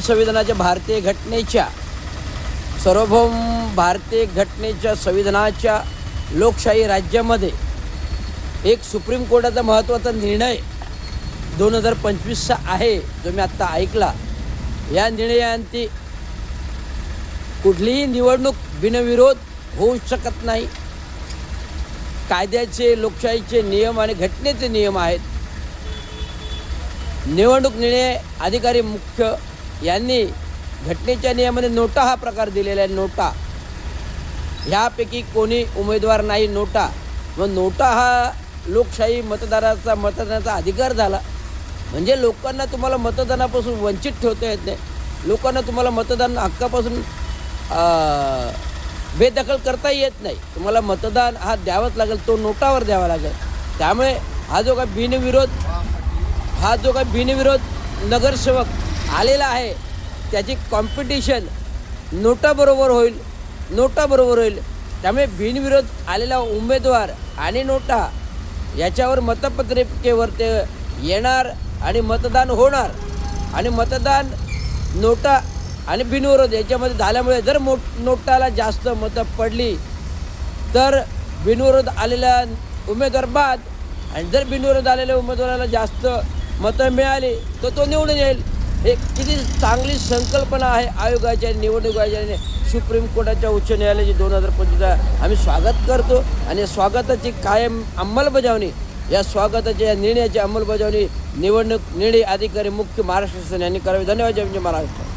संविधानाच्या भारतीय घटनेच्या सार्वभौम भारतीय घटनेच्या संविधानाच्या लोकशाही राज्यामध्ये एक सुप्रीम कोर्टाचा महत्त्वाचा निर्णय 2025चा आहे, जो मी आत्ता ऐकला. या निर्णयाअंती कुठलीही निवडणूक बिनविरोध होऊ शकत नाही. कायद्याचे, लोकशाहीचे नियम आणि घटनेचे नियम आहेत. निवडणूक निर्णय अधिकारी मुख्य यांनी घटनेच्या नियमाने नोटा हा प्रकार दिलेला आहे. नोटा ह्यापैकी कोणी उमेदवार नाही. नोटा मग नोटा हा लोकशाही मतदानाचा अधिकार झाला. म्हणजे लोकांना तुम्हाला मतदानापासून वंचित ठेवता येत नाही. लोकांना तुम्हाला मतदान हक्कापासून बेदखल करता येत नाही. तुम्हाला मतदान हा द्यावाच लागेल, तो नोटावर द्यावा लागेल. त्यामुळे हा जो काय बिनविरोध नगरसेवक आलेला आहे, त्याची कॉम्पिटिशन नोटाबरोबर होईल. त्यामुळे बिनविरोध आलेला उमेदवार आणि नोटा याच्यावर मतपत्रिकेवर ते येणार आणि मतदान होणार. आणि मतदान नोटा आणि बिनविरोध याच्यामध्ये झाल्यामुळे जर नोटाला जास्त मतं पडली तर बिनविरोध आलेल्या उमेदवार बाद, आणि जर बिनविरोध आलेल्या उमेदवाराला जास्त मतं मिळाली तर तो निवडून येईल. हे किती चांगली संकल्पना आहे आयोगाच्या, निवडणूक आयोगाने. सुप्रीम कोर्टाच्या उच्च न्यायालयाची 2025 आम्ही स्वागत करतो. आणि स्वागताची कायम अंमलबजावणी, या स्वागताच्या या निर्णयाची अंमलबजावणी निवडणूक निर्णय अधिकारी मुख्य महाराष्ट्र शासन यांनी करावी. धन्यवाद. जय महाराष्ट्र.